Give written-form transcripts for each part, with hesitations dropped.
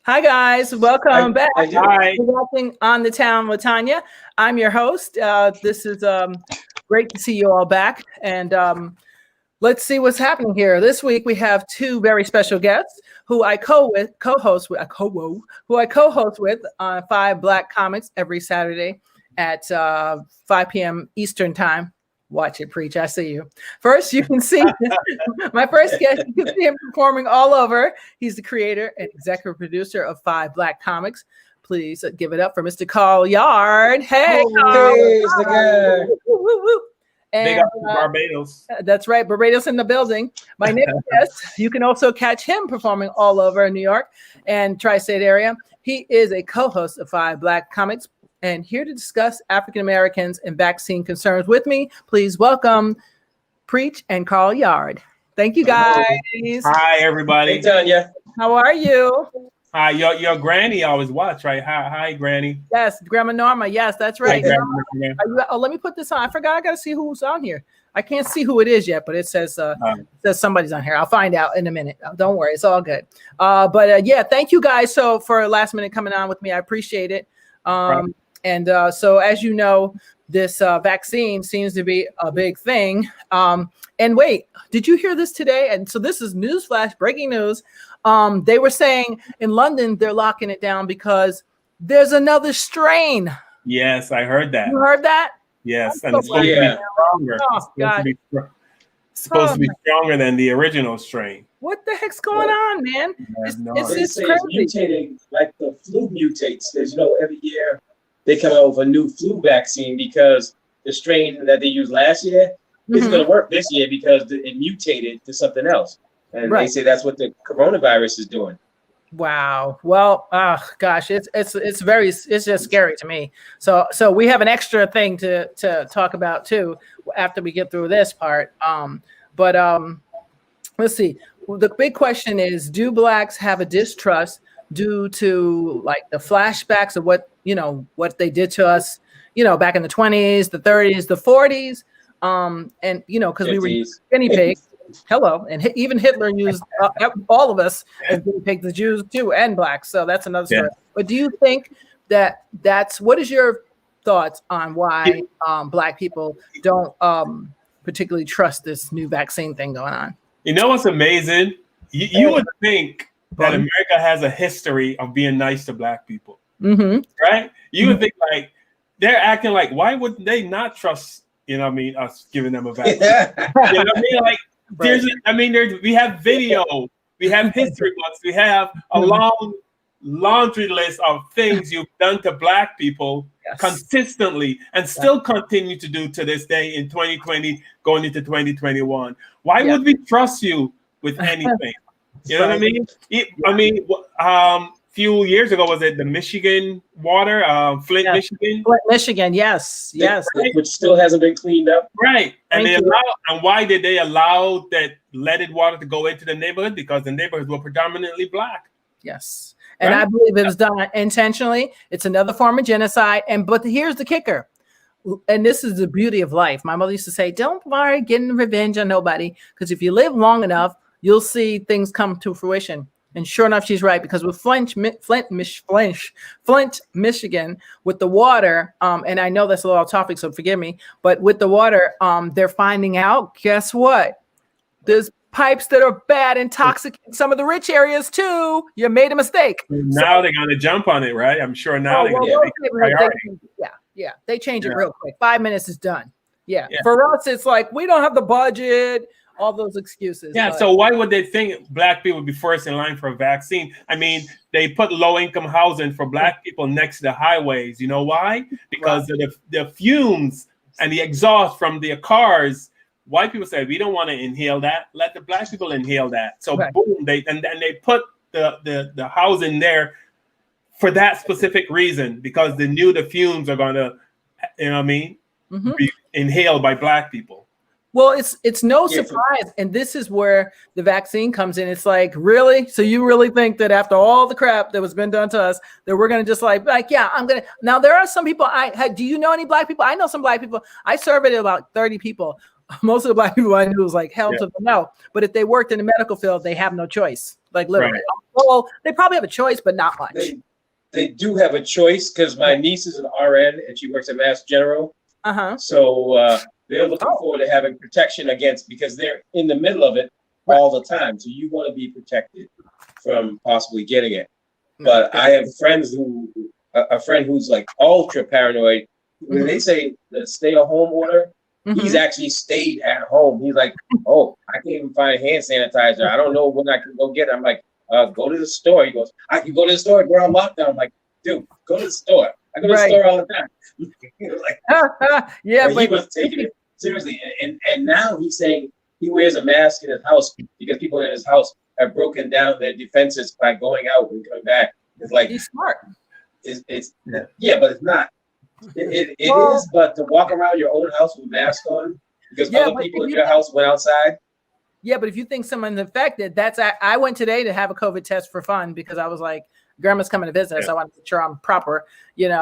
Hi guys, welcome back. Hi. We're watching On the Town with Tanya. I'm your host. This is great to see you all back, and let's see what's happening here. This week we have two very special guests who I co-host with, who I co-host with on Five Black Comics every Saturday at 5 p.m. Eastern Time. Watch it, preach. I see you. First, you can see my first guest. You can see him performing all over. He's the creator and executive producer of Five Black Comics. Please give it up for Mr. Carl Yard. Hey, Carl. Hey, it's the guy. Woo, woo, woo. Big And up to Barbados. that's right, Barbados in the building. My next guest, you can also catch him performing all over New York and tri-state area. He is a co-host of Five Black Comics and here to discuss African Americans and vaccine concerns with me. Please welcome Preach and Carl Yard. Thank you, guys. Hi, everybody. Hey, Tanya. How are you? Hi, your granny always watch, right? Hi, Granny. Yes, Grandma Norma. Yes, that's right. Hi, Let me put this on. I forgot. I got to see who's on here. I can't see who it is yet, but it says somebody's on here. I'll find out in a minute. Don't worry, it's all good. But yeah, thank you guys for last minute coming on with me. I appreciate it. And so, as you know, this vaccine seems to be a big thing. And wait, did you hear this today? And so this is newsflash, breaking news. They were saying in London they're locking it down because there's another strain. Yes, I heard that. You heard that? Yes, and it's supposed to be stronger. It's supposed to be stronger than the original strain. What the heck's going on, man? It's crazy. Mutating like the flu mutates. There's, every year they come out with a new flu vaccine because the strain that they used last year isn't going to work this year because it mutated to something else. And they say that's what the coronavirus is doing. Wow. Well, gosh, it's just scary to me. So we have an extra thing to talk about too after we get through this part. Let's see. The big question is, do blacks have a distrust due to like the flashbacks of what they did to us, back in the 20s, the 30s, the 40s, and because we were guinea pigs. Hello, and even Hitler used all of us as guinea pigs, the Jews too, and blacks. So that's another story. But do you think what is your thoughts on why black people don't particularly trust this new vaccine thing going on? You know what's amazing? You would think that America has a history of being nice to black people, right? You would think like they're acting like, why would they not trust? Us giving them a vaccine. Like. We have video, we have history books, we have a long laundry list of things you've done to black people consistently and still continue to do to this day in 2020, going into 2021. Why would we trust you with anything? You know what I mean? Few years ago, was it the Michigan water, Flint, Michigan? Flint, Michigan, yes. Which still hasn't been cleaned up. Right. And why did they allow that leaded water to go into the neighborhood? Because the neighborhoods were predominantly black. Yes. And I believe it was done intentionally. It's another form of genocide. But here's the kicker. And this is the beauty of life. My mother used to say, don't worry, getting revenge on nobody. Because if you live long enough, you'll see things come to fruition. And sure enough, she's right, because with Flint, Michigan, with the water, and I know that's a little off topic, so forgive me, but with the water, they're finding out, guess what? There's pipes that are bad and toxic in some of the rich areas too. You made a mistake. Now they're going to jump on it, right? I'm sure now they're going to make it priority. Yeah. They change it real quick. 5 minutes is done. Yeah. For us, it's like, we don't have the budget. All those excuses. Yeah, so why would they think black people would be first in line for a vaccine? I mean, they put low-income housing for black people next to the highways. You know why? Because of the fumes and the exhaust from their cars. White people say, we don't want to inhale that. Let the black people inhale that. So boom, they put the housing there for that specific reason, because they knew the fumes are going to, be inhaled by black people. Well, it's no surprise. And this is where the vaccine comes in. It's like, really? So you really think that after all the crap that was been done to us, that we're going to just I'm going to. Now, there are some people do you know any black people? I know some black people. I surveyed about 30 people. Most of the black people I knew was like hell to the no. But if they worked in the medical field, they have no choice. Like literally. Right. Well, they probably have a choice, but not much. They do have a choice because my niece is an RN and she works at Mass General. So they're looking forward to having protection against, because they're in the middle of it all the time. So you want to be protected from possibly getting it. But I have friends a friend who's like ultra paranoid. When they say the stay at home order, he's actually stayed at home. He's like, oh, I can't even find hand sanitizer. I don't know when I can go get it. I'm like, go to the store. He goes, I can go to the store. We're on lockdown. I'm like, dude, go to the store. I go to the store all the time. Like, yeah, but he was taking it seriously. And now he's saying he wears a mask in his house because people in his house have broken down their defenses by going out and coming back. It's like, he's smart. It's yeah, but it's not. It is, but to walk around your own house with a mask on because other people in your house went outside. Yeah, but if you think someone's infected, I went today to have a COVID test for fun because I was like, grandma's coming to visit, so I want to make sure I'm proper, and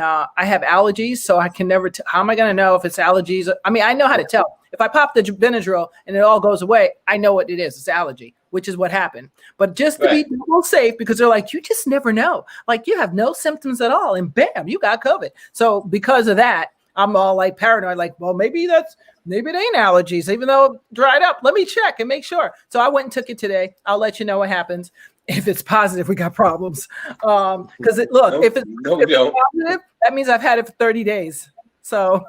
I have allergies, so I can never, how am I going to know if it's allergies? I mean, I know how to tell. If I pop the Benadryl and it all goes away, I know what it is. It's allergy, which is what happened. But just to be double safe, because they're like, you just never know. Like you have no symptoms at all and bam, you got COVID. So because of that, I'm all like paranoid, like, well, maybe it ain't allergies, even though it dried up. Let me check and make sure. So I went and took it today. I'll let you know what happens. If it's positive, we got problems. Because if it's positive, that means I've had it for 30 days. So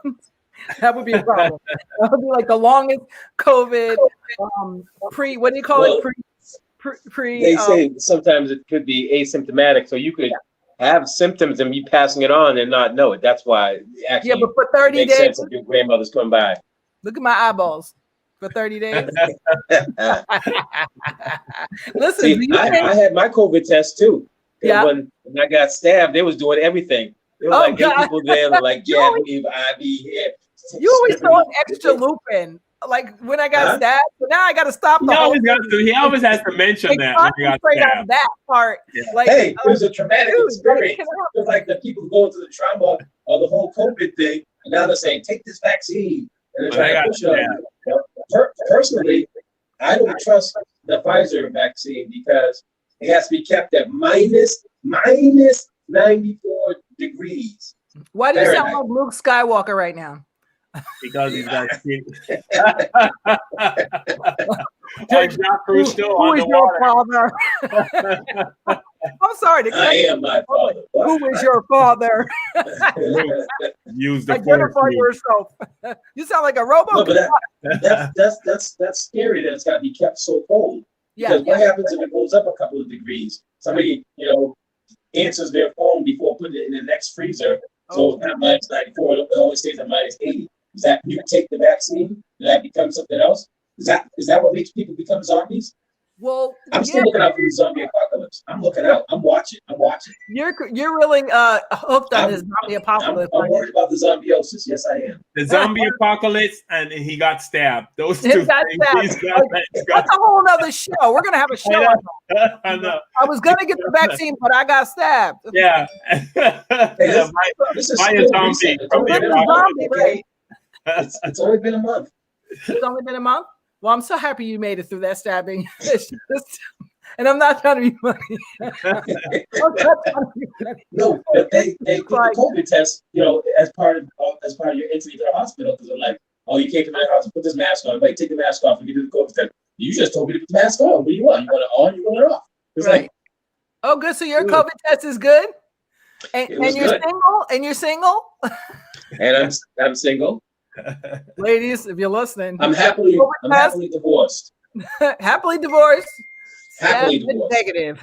that would be a problem. That would be like the longest COVID what do you call it? They say sometimes it could be asymptomatic, so you could have symptoms and be passing it on and not know it. That's why actually but for 30 makes days, sense if your grandmother's come by. Look at my eyeballs. For 30 days. Listen, see, I had my COVID test too. Yeah. When I got stabbed, they was doing everything. There was like 8 people there, like jab me, IV here. You always throw an extra loop in. Like when I got stabbed, so now I got to stop. He always has to mention that. Concentrate on that part. Yeah. Like, hey, it was a traumatic experience. It's like the people going through the trauma of the whole COVID thing, and now they're saying, take this vaccine. And they're trying to push it on you. Personally, I don't trust the Pfizer vaccine because it has to be kept at minus 94 degrees. Why do you sound like Luke Skywalker right now? Because he's got skin. Who is your father? I'm sorry. I am my father. Who is your father? Use the identify yourself. You sound like a robot. No, but that's scary that it's got to be kept so cold. Because what happens if it goes up a couple of degrees? Somebody, answers their phone before putting it in the next freezer. So it's not minus 94, it only stays at minus 80. Is that you take the vaccine? Does that become something else? Is that what makes people become zombies? Well, I'm still looking out for the zombie apocalypse. I'm looking out. I'm watching. You're really hooked on this zombie apocalypse. I'm worried about the zombiosis. Yes, I am. The zombie apocalypse, and he got stabbed. Those two things. That's a whole nother show. We're gonna have a show. I know. I was gonna get the vaccine, but I got stabbed. Yeah. This is a zombie. Right? It's only been a month. It's only been a month? Well, I'm so happy you made it through that stabbing. And I'm not trying to be funny. No, but they put the COVID test, as part of your entry to the hospital, because they're like, oh, you can't come in the house, put this mask on. Like, take the mask off and get the COVID test. You just told me to put the mask on. What do you want? You want it on? You want it off? It's like, oh, good. So your COVID test is good, and you're single. And you're single. And I'm single. Ladies, if you're listening, I'm happily divorced. Happily divorced. Happily divorced. Negative.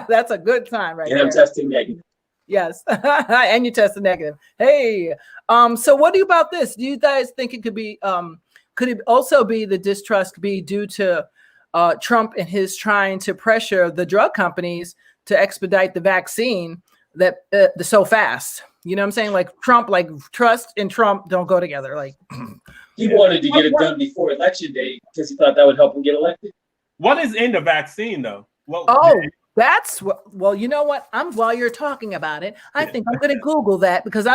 That's a good time, right? And I'm testing negative. Yes, and you tested negative. Hey, so what do you about this? Do you guys think it could be? Could it also be the distrust be due to Trump and his trying to pressure the drug companies to expedite the vaccine that so fast? You know what I'm saying? Like Trump, like trust and Trump don't go together. Like he wanted to get it done before election day because he thought that would help him get elected. What is in the vaccine though? That's well, you know what? While you're talking about it, I think I'm going to Google that because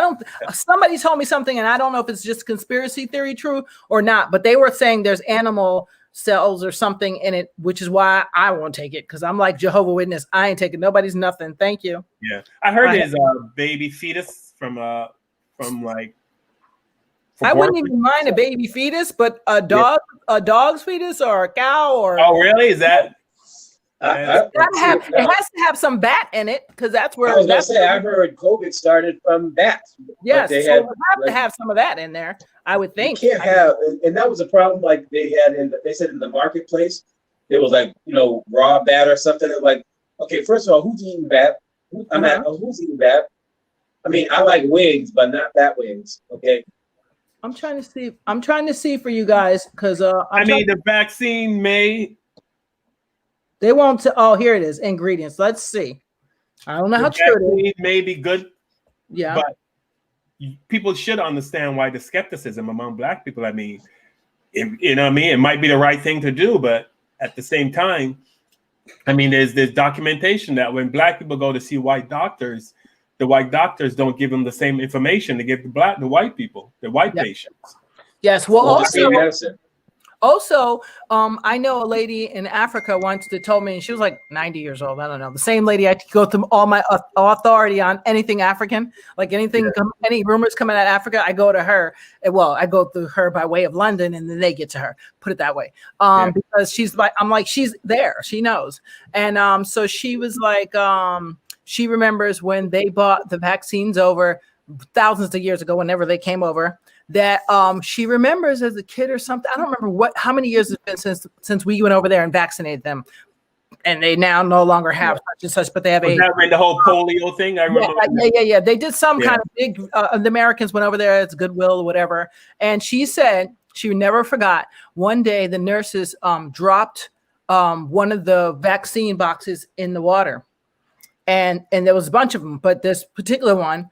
somebody told me something and I don't know if it's just conspiracy theory true or not, but they were saying there's animal cells or something in it, which is why I won't take it, because I'm like Jehovah's Witness. I ain't taking nobody's nothing. Thank you. Yeah, I heard there's a baby fetus from like. I wouldn't even mind a baby fetus, but a dog's fetus or a cow or. Oh, really? Is that? It has to have some bat in it, because that's where. I was gonna say, I heard COVID started from bats. Yes, so we have to have some of that in there. I would think. You can't have, and that was a problem. Like they said in the marketplace, it was like raw bat or something. Like, okay, first of all, who's eating bat? Who's eating bat? I mean, I like wings, but not bat wings. Okay. I'm trying to see for you guys, because the vaccine may. They won't. Oh, here it is. Ingredients. Let's see. I don't know how true it is. May be good. Yeah. But people should understand why the skepticism among Black people. I mean, it might be the right thing to do, but at the same time, I mean, there's documentation that when Black people go to see white doctors, the white doctors don't give them the same information they give the white people, the white patients. Yes. Well, also, I know a lady in Africa once that told me, and she was like 90 years old. I don't know. The same lady, I go through all my authority on anything African, like anything, any rumors coming out of Africa, I go to her. Well, I go through her by way of London, and then they get to her. Put it that way, because she's like, I'm like, she's there, she knows, and so she was like, she remembers when they bought the vaccines over thousands of years ago, whenever they came over. That she remembers as a kid or something. I don't remember how many years it's been since we went over there and vaccinated them, and they now no longer have such and such, but they have the whole polio thing. I remember. Yeah. They did some kind of big. The Americans went over there. It's Goodwill or whatever, and she said she never forgot. One day the nurses dropped one of the vaccine boxes in the water, and there was a bunch of them, but this particular one,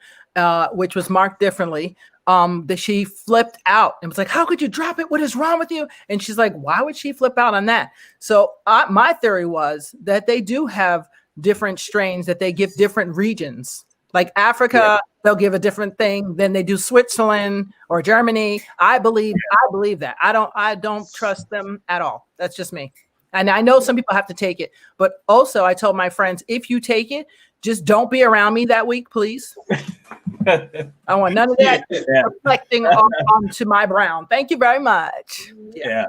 which was marked differently. That she flipped out and was like, how could you drop it? What is wrong with you? And she's like, why would she flip out on that? So my theory was that they do have different strains that they give different regions. Like Africa, they'll give a different thing than they do Switzerland or Germany. I believe that. I don't trust them at all. That's just me. And I know some people have to take it, but also I told my friends, if you take it, just don't be around me that week, please. I want none of that reflecting onto my brown. Thank you very much. Yeah.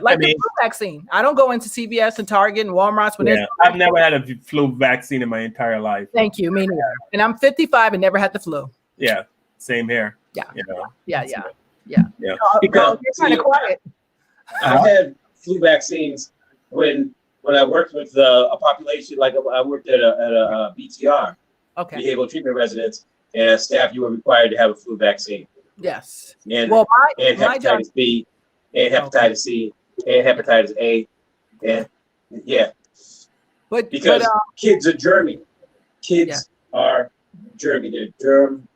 Like the flu vaccine. I don't go into CVS and Target and Walmart's I've never had a flu vaccine in my entire life. Thank you. Me neither. And I'm 55 and never had the flu. Yeah. Same here. Yeah. Yeah. Because you're kind of quiet. I had flu vaccines when I worked with a population, like I worked at a BTR, behavioral treatment residence, and as staff, you were required to have a flu vaccine. Yes. And hepatitis B, and hepatitis C, and hepatitis A, and because kids are germy. Kids are germy. They're germ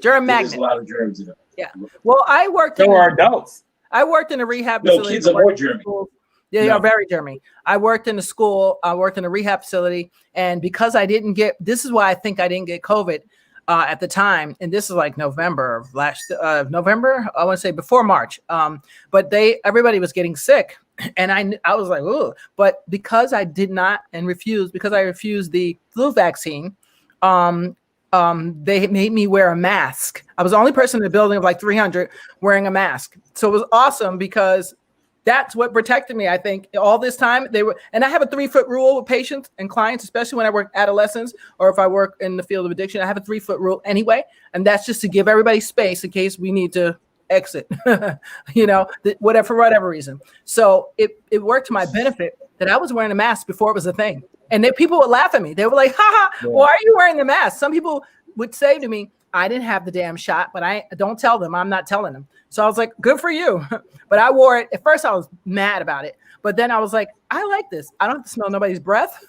germ magnets. There's a lot of germs in them. Yeah. Well, I worked. So are adults. I worked in a rehab facility. No, kids are more germy. Yeah, they are very germy. I worked in a school. I worked in a rehab facility, and because I didn't get, this is why I think I didn't get COVID at the time. And this is like November of November. I want to say before March. But everybody was getting sick, and I was like, ooh. But because I did not because I refused the flu vaccine, they made me wear a mask. I was the only person in the building of like 300 wearing a mask. So it was awesome because that's what protected me. I think all this time and I have a 3-foot rule with patients and clients, especially when I work adolescents or if I work in the field of addiction. I have a 3-foot rule anyway, and that's just to give everybody space in case we need to exit, for whatever reason. So it worked to my benefit that I was wearing a mask before it was a thing, and people would laugh at me. They were like, "Ha ha! Why are you wearing the mask?" Some people would say to me, "I didn't have the damn shot, but I don't tell them. I'm not telling them." So I was like, "Good for you." But I wore it. At first, I was mad about it, but then I was like, "I like this. I don't have to smell nobody's breath."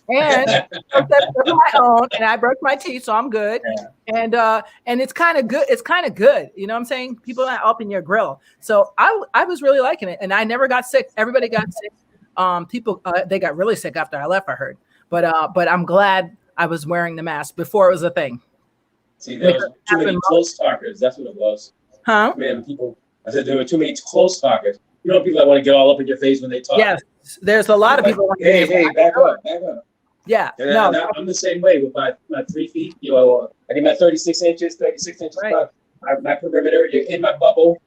And I my own, and I brushed my teeth, so I'm good. Yeah. And it's kind of good. It's kind of good. You know what I'm saying? People are not up in your grill. So I was really liking it, and I never got sick. Everybody got sick. People they got really sick after I left, I heard. But I'm glad I was wearing the mask before it was a thing. See, there was too many close talkers. That's what it was. Huh? Man, I said there were too many close talkers. You know, people that want to get all up in your face when they talk. Yes, there's a lot of people. Hey, back up. Yeah, and I'm the same way with my 3 feet. You know, I need my 36 inches. Right. My perimeter. You're in my bubble.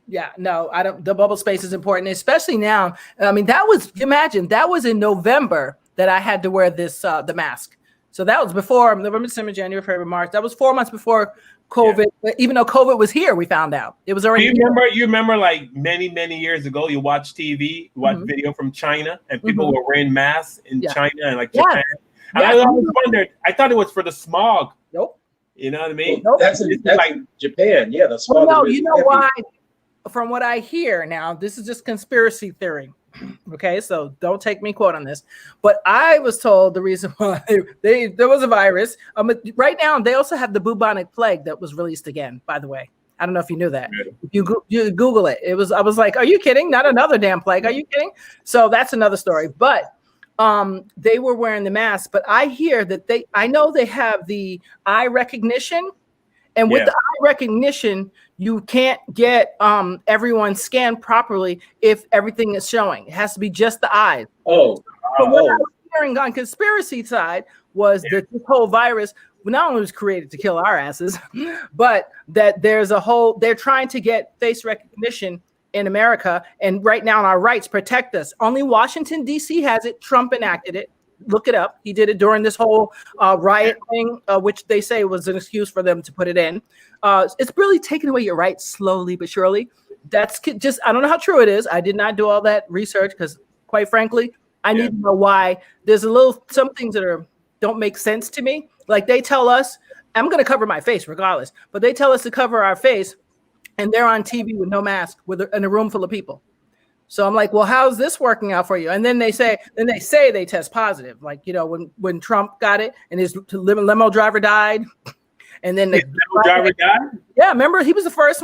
Yeah, no, I don't. The bubble space is important, especially now. I mean, that was in November that I had to wear this the mask. So that was before November, December, January, February, March. That was 4 months before COVID. Yeah. Even though COVID was here, we found out it was already. You remember, like many years ago, you watch TV, you watch video from China, and people were wearing masks in China and like Japan. And I always wondered. I thought it was for the smog. Nope. You know what I mean? Nope. That's like Japan. Yeah, the smog. Well, no, you know why? From what I hear now, this is just conspiracy theory. Okay, so don't take me quote on this, but I was told the reason why there was a virus. Right now, they also have the bubonic plague that was released again. By the way, I don't know if you knew that. You Google it. I was like, are you kidding? Not another damn plague? Are you kidding? So that's another story. But they were wearing the mask. But I hear that I know they have the eye recognition, and with the eye recognition, you can't get everyone scanned properly if everything is showing. It has to be just the eyes. So what I was hearing on conspiracy side was that this whole virus not only was created to kill our asses, but that they're trying to get face recognition in America. And right now, our rights protect us. Only Washington, D.C. has it. Trump enacted it. Look it up. He did it during this whole riot thing, which they say was an excuse for them to put it in. It's really taking away your rights slowly but surely. That's just, I don't know how true it is. I did not do all that research because, quite frankly, I need to know why. There's some things that don't make sense to me. Like they tell us, I'm going to cover my face regardless, but they tell us to cover our face, and they're on TV with no mask in a room full of people. So I'm like, well, how's this working out for you? And then they say they test positive. Like, you know, when Trump got it and his limo driver died. And then the limo driver died? Yeah, remember he was the first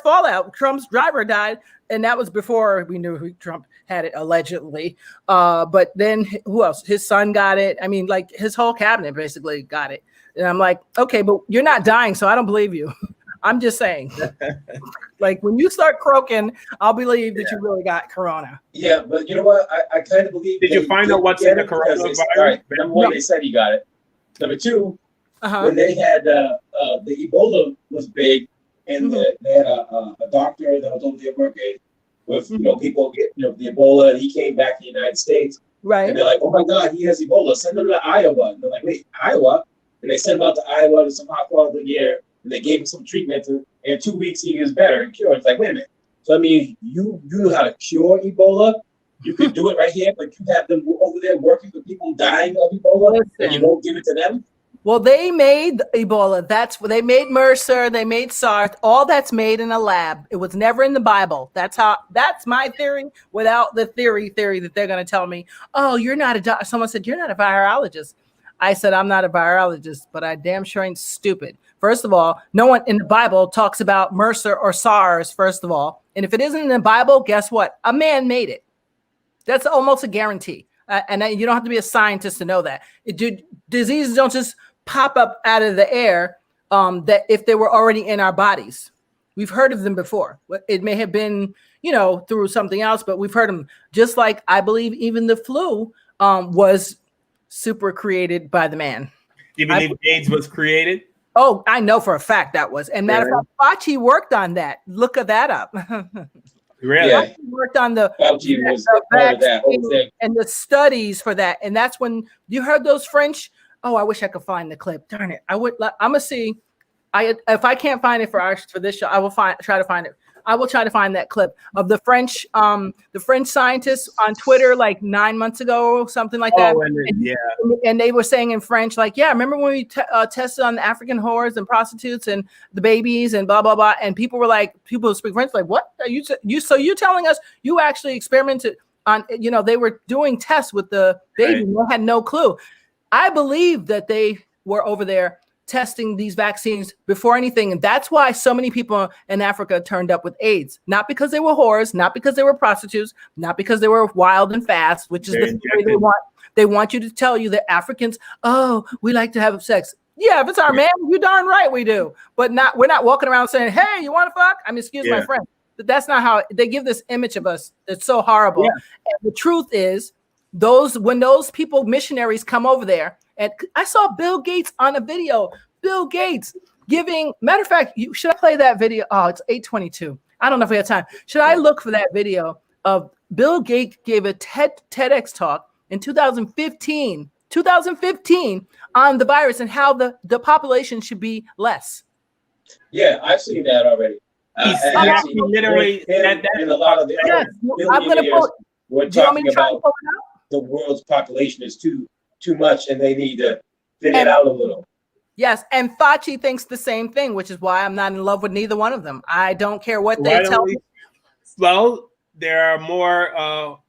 fallout. Trump's driver died. And that was before we knew Trump had it allegedly. But then who else? His son got it. I mean, like his whole cabinet basically got it. And I'm like, okay, but you're not dying, so I don't believe you. I'm just saying, like when you start croaking, I'll believe that you really got corona. Yeah, but you know what? I kind of believe. Did you find out what's in the coronavirus? Right, number one, they said he got it. Number two, when they had the Ebola was big, and they had a doctor that was over there working with people get the Ebola, and he came back to the United States. Right. And they're like, oh my God, he has Ebola. Send him to Iowa. And they're like, wait, Iowa? And they sent him out to Iowa to some hot quality air. And they gave him some treatment, and in 2 weeks he was better and cured. It's like, wait a minute. So I mean, you knew how to cure Ebola. You could do it right here, but you have them over there working with people dying of Ebola, and you won't give it to them. Well, they made Ebola. That's what they made. MRSA. They made SARS. All that's made in a lab. It was never in the Bible. That's my theory. Without the theory that they're going to tell me, oh, you're not a doctor. Someone said you're not a virologist. I said I'm not a virologist, but I damn sure ain't stupid. First of all, no one in the Bible talks about MRSA or SARS, first of all. And if it isn't in the Bible, guess what? A man made it. That's almost a guarantee. And you don't have to be a scientist to know that. Diseases don't just pop up out of the air that if they were already in our bodies. We've heard of them before. It may have been, through something else, but we've heard them. Just like I believe even the flu was super created by the man. You believe AIDS was created? Oh, I know for a fact that was. And matter of fact, Fauci worked on that. Look at that up. Really? Yeah. Fauci worked on the vaccine and the studies for that. And that's when you heard those French. Oh, I wish I could find the clip. Darn it. I'm gonna see. If I can't find it for this show, I will try to find it. I will try to find that clip of the French scientists on Twitter like 9 months ago or something like that. And they were saying in French, like, yeah, remember when we tested on the African whores and prostitutes and the babies and blah, blah, blah. And people who speak French, like, what are so you're telling us you actually experimented on, they were doing tests with the baby. Right. They had no clue. I believe that they were over there testing these vaccines before anything. And that's why so many people in Africa turned up with AIDS, not because they were whores, not because they were prostitutes, not because they were wild and fast, which is the way they want. They want you to tell you that Africans, oh, we like to have sex. Yeah, if it's our man, you darn right we do. But we're not walking around saying, hey, you want to fuck? I mean, excuse my friend. that that's not how they give this image of us. It's so horrible. Yeah. And the truth is, when those people, missionaries, come over there, and I saw Bill Gates on a video. Bill Gates giving. Matter of fact, should I play that video? Oh, it's 8:22. I don't know if we have time. Should I look for that video of Bill Gates gave a TEDx talk in 2015 on the virus and how the population should be less? Yeah, I've seen that already. He literally said that. And a lot of the Yes, I'm going to put. we're Do you want me talking to try to about pull it out? the world's population is too much, and they need to thin it out a little. Yes, and Fauci thinks the same thing, which is why I'm not in love with neither one of them. I don't care what they tell me. Well, there are more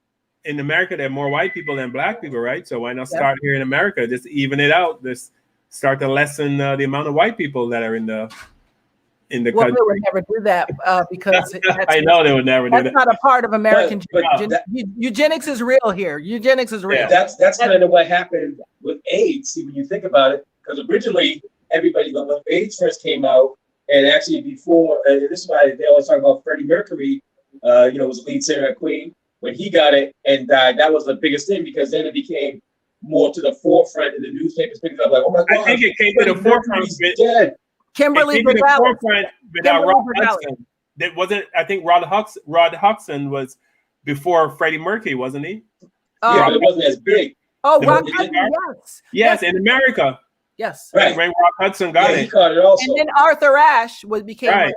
in America. There are more white people than black people, right? So why not start here in America? Just even it out. Just start to lessen the amount of white people that are in the country. Well, they would never do that because I know they would never do that. That's not a part of American But eugenics is real here. Eugenics is real. Yeah, that's kind of what happened with AIDS. See, when you think about it, because originally everybody, when AIDS first came out, and actually before, and this is why they always talk about Freddie Mercury, was the lead singer at Queen. When he got it and died, that was the biggest thing, because then it became more to the forefront in the newspapers picking up like, oh my God, I think it came to the forefront. Dead. Kimberly without Rod Hudson. That wasn't. I think Rod Hudson was before Freddie Mercury, wasn't he? Yeah, but it wasn't as big. Oh, Rod Hudson, yes, in America. Yes. Right. When Rod Hudson got it. He caught it also. And then Arthur Ashe became right.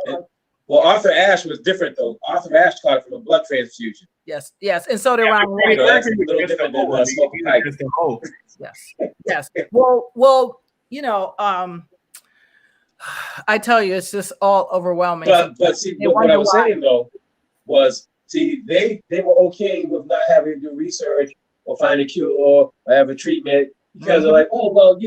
Well, Arthur Ashe was different though. Arthur Ashe caught it from a blood transfusion. Yes, and so did Ron White. That's a little different than smoking pipe. Yes. Well, I tell you, it's just all overwhelming. But see, what I was saying though was, see, they were okay with not having to do research or find a cure or have a treatment, because they're like, oh well,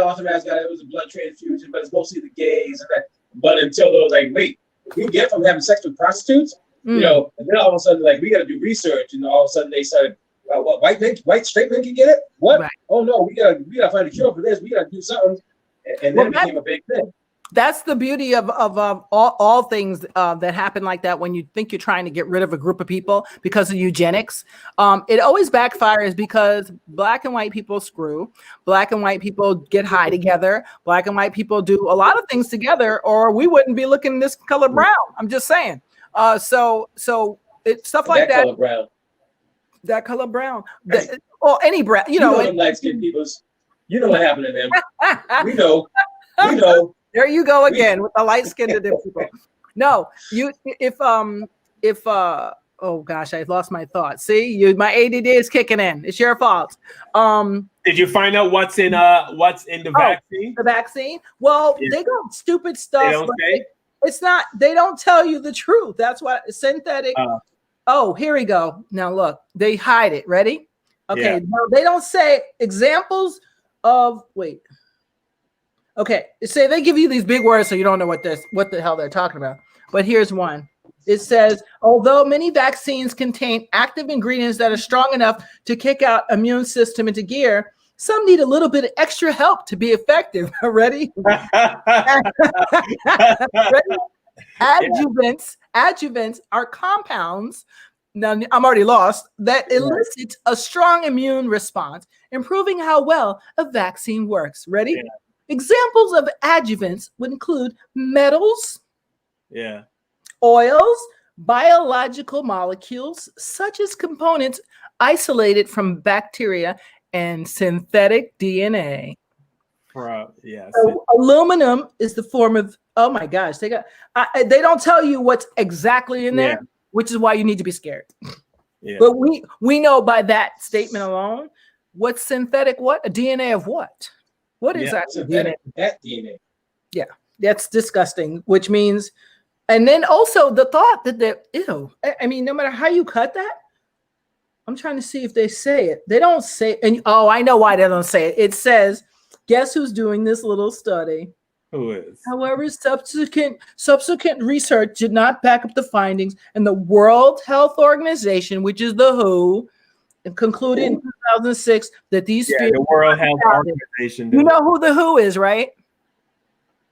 Arthur Ashe got it was a blood transfusion, but it's mostly the gays and that. But until they was like, wait, you get from having sex with prostitutes, and then all of a sudden, like, we got to do research, and all of a sudden they started, what, white straight men can get it? What? Right. Oh no, we gotta find a cure for this. We gotta do something, and then it became a big thing. That's the beauty of all things that happen like that when you think you're trying to get rid of a group of people because of eugenics. It always backfires because black and white people screw. Black and white people get high together. Black and white people do a lot of things together, or we wouldn't be looking this color brown. I'm just saying. So it's stuff like that. Color brown. That color brown. Or any brown. Light skinned people's. You know what happened to them. We know. There you go again with the light-skinned people. No, oh gosh, I lost my thought. See, my ADD is kicking in. It's your fault. Did you find out what's in the vaccine? The vaccine? Well, they got stupid stuff. They don't say? It's not. They don't tell you the truth. That's what synthetic. Oh, here we go. Now look, they hide it. Ready? Okay. Yeah. Now they don't say examples of. Wait. Okay, say they give you these big words so you don't know what the hell they're talking about. But here's one. It says, although many vaccines contain active ingredients that are strong enough to kick out immune system into gear, some need a little bit of extra help to be effective. Ready? Ready? Adjuvants are compounds. Now I'm already lost. That elicit a strong immune response, improving how well a vaccine works. Ready? Yeah. Examples of adjuvants would include metals, oils, biological molecules, such as components isolated from bacteria, and synthetic DNA. So aluminum is the form of, oh my gosh, they don't tell you what's exactly in there, which is why you need to be scared. Yeah. But we know by that statement alone, what's synthetic, what? A DNA of what? What is that? DNA. Yeah, that's disgusting, which means, and then also the thought that I mean, no matter how you cut that, I'm trying to see if they say it. They don't say, and I know why they don't say it. It says, guess who's doing this little study? Who is? However, subsequent research did not back up the findings, and the World Health Organization, which is the WHO, concluded in 2006 that these the World Health Organization. You know who the WHO is, right?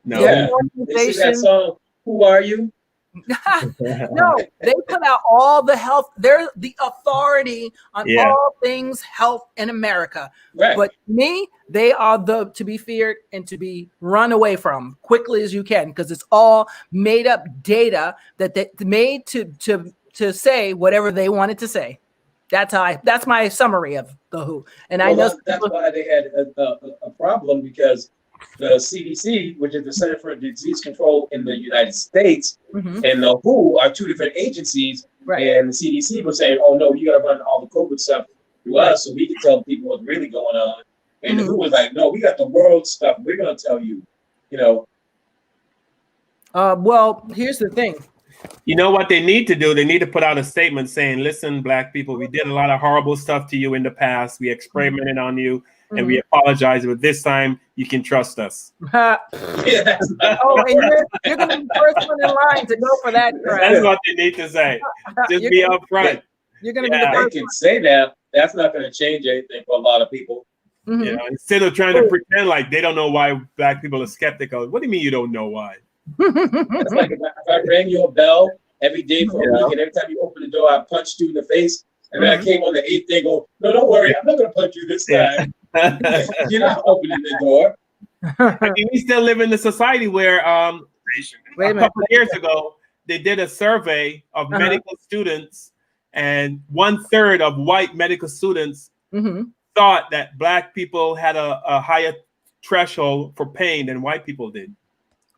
No. Yeah. They see that song, Who Are You? No, they put out all the health. They're the authority on all things health in America. Right. But me, they are to be feared and to be run away from quickly as you can, because it's all made up data that they made to say whatever they wanted to say. That's my summary of the WHO. And I know that's why they had a problem, because the CDC, which is the Center for Disease Control in the United States, and the WHO are two different agencies. Right. And the CDC was saying, "Oh no, you got to run all the COVID stuff through us, so we can tell people what's really going on." And the WHO was like, "No, we got the world stuff. We're going to tell you." You know. Well, here's the thing. You know what they need to do? They need to put out a statement saying, "Listen, Black people, we did a lot of horrible stuff to you in the past. We experimented on you, and we apologize. But this time, you can trust us." Oh, and you're going to be the first one in line to go for that. That's what they need to say. Just be upfront. You're going to be the first. They can say that. That's not going to change anything for a lot of people. You know, instead of trying to pretend like they don't know why Black people are skeptical. What do you mean you don't know why? It's like if I rang your bell every day for a week, and every time you open the door, I punched you in the face, and then I came on the 8th day, go, "No, don't worry, I'm not going to punch you this time." You're not opening the door. I mean, we still live in a society where a couple of years ago they did a survey of medical students, and 1/3 of white medical students thought that Black people had a higher threshold for pain than white people did.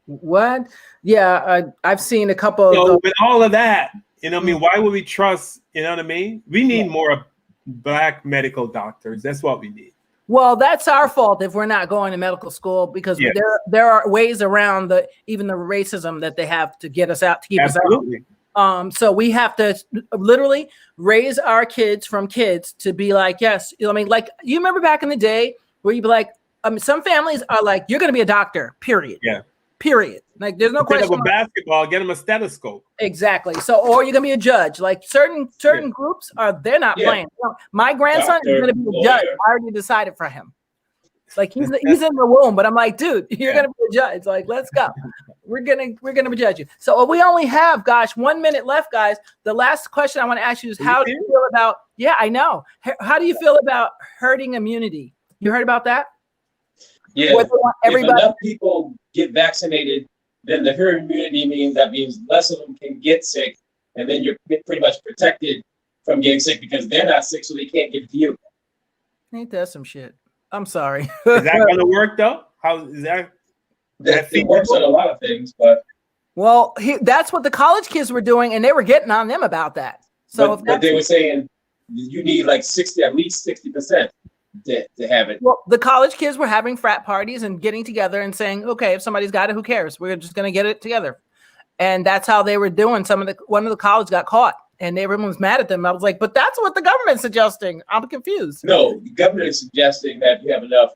What? Yeah, I've seen a couple. So with all of that, you know, what I mean, why would we trust? You know what I mean? We need more Black medical doctors. That's what we need. Well, that's our fault if we're not going to medical school, because there are ways around even the racism that they have to get us out, to keep us out. So we have to literally raise our kids from kids to be like, yes, you know what I mean? Like, you remember back in the day where you'd be like, some families are like, you're going to be a doctor, period. Yeah. Period. Like, there's no question. Instead of a basketball, get them a stethoscope. Exactly. So, or you're gonna be a judge. Like certain groups they're not playing. My grandson is gonna be a judge. I already decided for him. Like he's in the womb, but I'm like, dude, you're gonna be a judge. Like, let's go. We're gonna judge you. So we only have, 1 minute left, guys. The last question I want to ask you is, how do you feel about? Yeah, I know. How do you feel about herding immunity? You heard about that? Yeah. If enough people get vaccinated, then the herd immunity means less of them can get sick, and then you're pretty much protected from getting sick because they're not sick, so they can't get to you. Ain't that some shit? I'm sorry. Is that going to work though? How is that? It works on a lot of things, but that's what the college kids were doing, and they were getting on them about that. So, but they were saying you need like at least 60%. To have it. Well, the college kids were having frat parties and getting together and saying, okay, if somebody's got it, who cares? We're just going to get it together. And that's how they were doing. One of the college got caught and everyone was mad at them. I was like, but that's what the government's suggesting. I'm confused. No, the government is suggesting that you have enough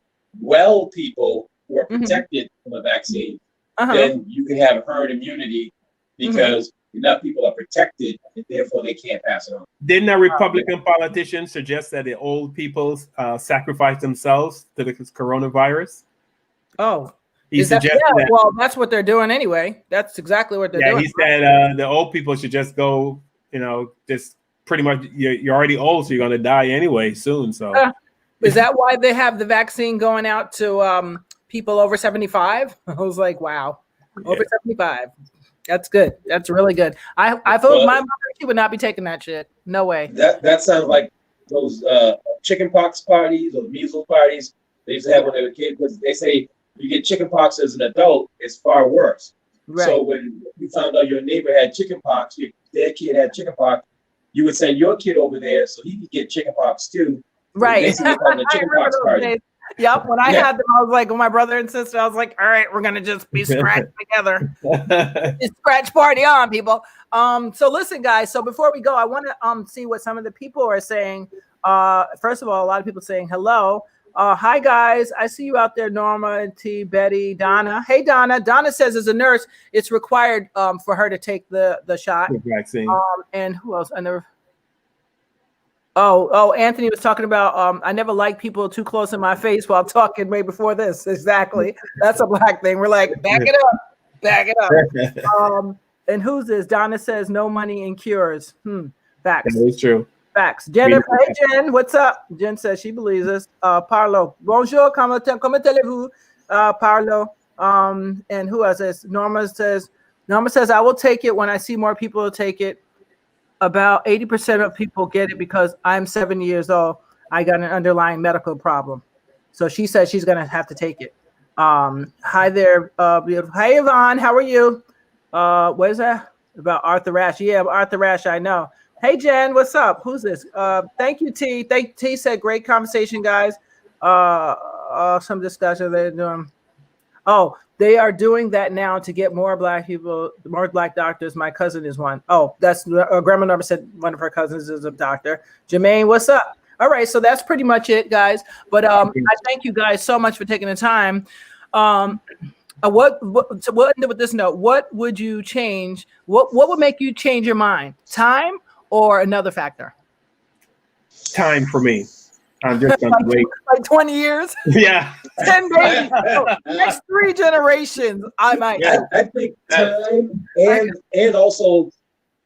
people who are protected from a vaccine, then you can have herd immunity because enough people are protected, and therefore they can't pass it on. Didn't a Republican politician suggest that the old people sacrifice themselves to the coronavirus? Oh, he suggested that. Well, that's what they're doing anyway. That's exactly what they're doing. He said the old people should just go, just pretty much, you're already old, so you're going to die anyway soon. So is that why they have the vaccine going out to people over 75? I was like, wow, over 75. That's good. That's really good. I thought my mother, she would not be taking that shit. No way. That sounds like those chicken pox parties or measles parties they used to have when they were kids. Because they say you get chicken pox as an adult, it's far worse. Right. So when you found out your neighbor had chicken pox, their kid had chicken pox, you would send your kid over there so he could get chicken pox too. Right. So basically called the chicken pox party. Yep. When I had them, I was like, with my brother and sister, I was like, all right, we're going to just be scratched together. It's scratch party on, people. So listen, guys. So before we go, I want to see what some of the people are saying. First of all, a lot of people saying hello. Hi, guys. I see you out there, Norma and T, Betty, Donna. Hey, Donna. Donna says as a nurse, it's required for her to take the shot. The vaccine. And who else? I never. Oh, Anthony was talking about I never like people too close in my face while talking way before this. Exactly. That's a Black thing. We're like, back it up. And who's this? Donna says no money in cures. Facts. That is true. Facts. Jennifer, hey Jen, what's up? Jen says she believes us. Parlo, bonjour, comment allez-vous? Parlo. And who else says? Norma says I will take it when I see more people take it. About 80% of people get it because I'm 70 years old. I got an underlying medical problem. So she says she's gonna have to take it. Hi there, beautiful. Hey Yvonne, how are you? What is that about Arthur Ashe? Yeah, Arthur Ashe, I know. Hey Jen, what's up? Who's this? Thank you, T. T said great conversation, guys. Some discussion they're doing. Oh, they are doing that now to get more black people, more black doctors. My cousin is one. Oh, that's Grandma Norma said one of her cousins is a doctor. Jermaine, what's up? All right, so that's pretty much it, guys. But I thank you guys so much for taking the time. We'll end with this note. What would you change? What would make you change your mind? Time or another factor? Time for me. I'm just gonna wait. Like 20 years? Yeah. 10 babies. Next 3 generations. I might. Yeah, I think time and also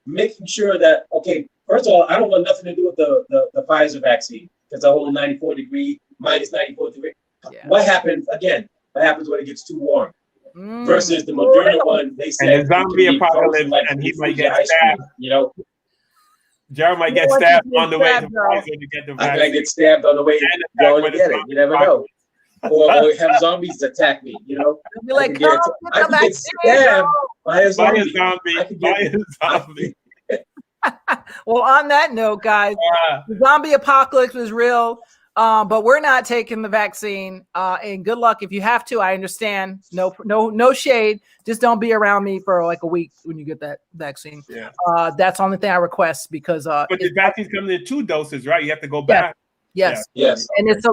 making sure that, okay, first of all, I don't want nothing to do with the Pfizer vaccine because the whole 94 degree, minus 94 degree. Yeah. What happens when it gets too warm? Versus the Moderna one, they said. And the zombie apocalypse, and he might get stabbed. Jared might get stabbed on the way to Pfizer to get the vaccine. I might get stabbed on the way to get it. You never know. Or have zombies attack me, You'll be like, I can get stabbed by a zombie. Well, on that note, guys, the zombie apocalypse is real, but we're not taking the vaccine. And good luck if you have to. I understand. No shade. Just don't be around me for like a week when you get that vaccine. Yeah. That's the only thing I request because. But the vaccine's coming in 2 doses, right? You have to go back. Yes. Yeah. Yes. And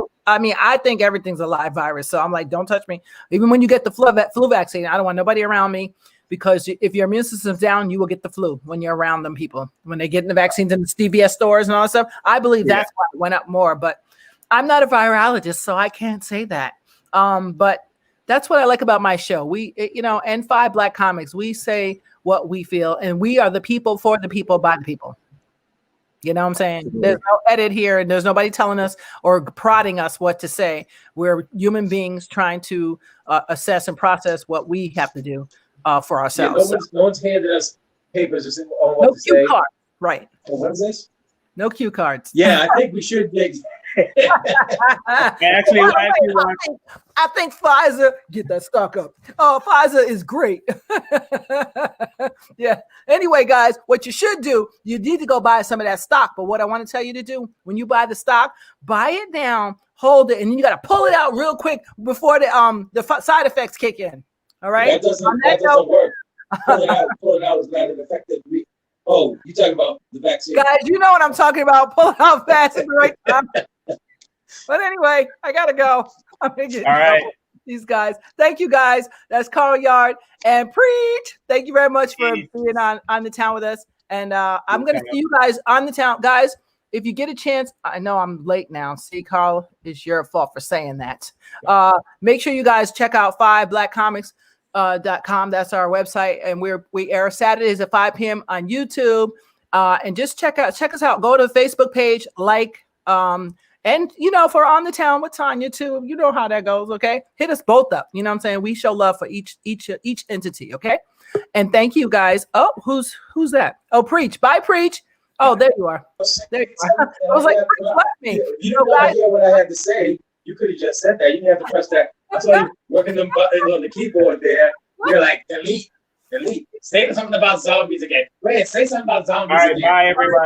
I think everything's a live virus. So I'm like, don't touch me. Even when you get the flu vaccine, I don't want nobody around me. Because if your immune system's down, you will get the flu when you're around them people. When they get the vaccines in the CVS stores and all that stuff, I believe that's why it went up more. But I'm not a virologist, so I can't say that. But that's what I like about my show. We, and 5 Black Comics, we say what we feel, and we are the people for the people by the people. You know what I'm saying? There's no edit here, and there's nobody telling us or prodding us what to say. We're human beings trying to assess and process what we have to do. For ourselves. No one's handed us papers to say what no to cue say. Cards, right? What is this? No cue cards. Yeah, I think we should. I think Pfizer get that stock up. Oh, Pfizer is great. Yeah. Anyway, guys, what you should do, you need to go buy some of that stock. But what I want to tell you to do when you buy the stock, buy it down, hold it, and then you got to pull it out real quick before the side effects kick in. All right. That doesn't work. Pull it out is not an effective. Oh, you talking about the vaccine? Guys, you know what I'm talking about. Pull it out fast at the right time. But anyway, I gotta go. I'm gonna get these guys. Thank you, guys. That's Carl Yard and Preach. Thank you very much for being on the town with us. And I'm gonna see you guys on the town, guys. If you get a chance, I know I'm late now. See, Carl, it's your fault for saying that. Make sure you guys check out 5blackcomics.com. That's our website, and we air Saturdays at 5 p.m. on YouTube. And just check us out. Go to the Facebook page, and for On the Town with Tanya too. You know how that goes, okay? Hit us both up. You know what I'm saying? We show love for each entity, okay? And thank you guys. Oh, who's that? Oh, Preach. Bye, Preach. Oh, there you are. There you are. I was like, left me. You don't want to hear what I had to say. You could have just said that. You didn't have to press that. I saw you working them buttons on the keyboard there. You're like, delete. Say something about zombies again. Wait, say something about zombies again. Bye, everybody.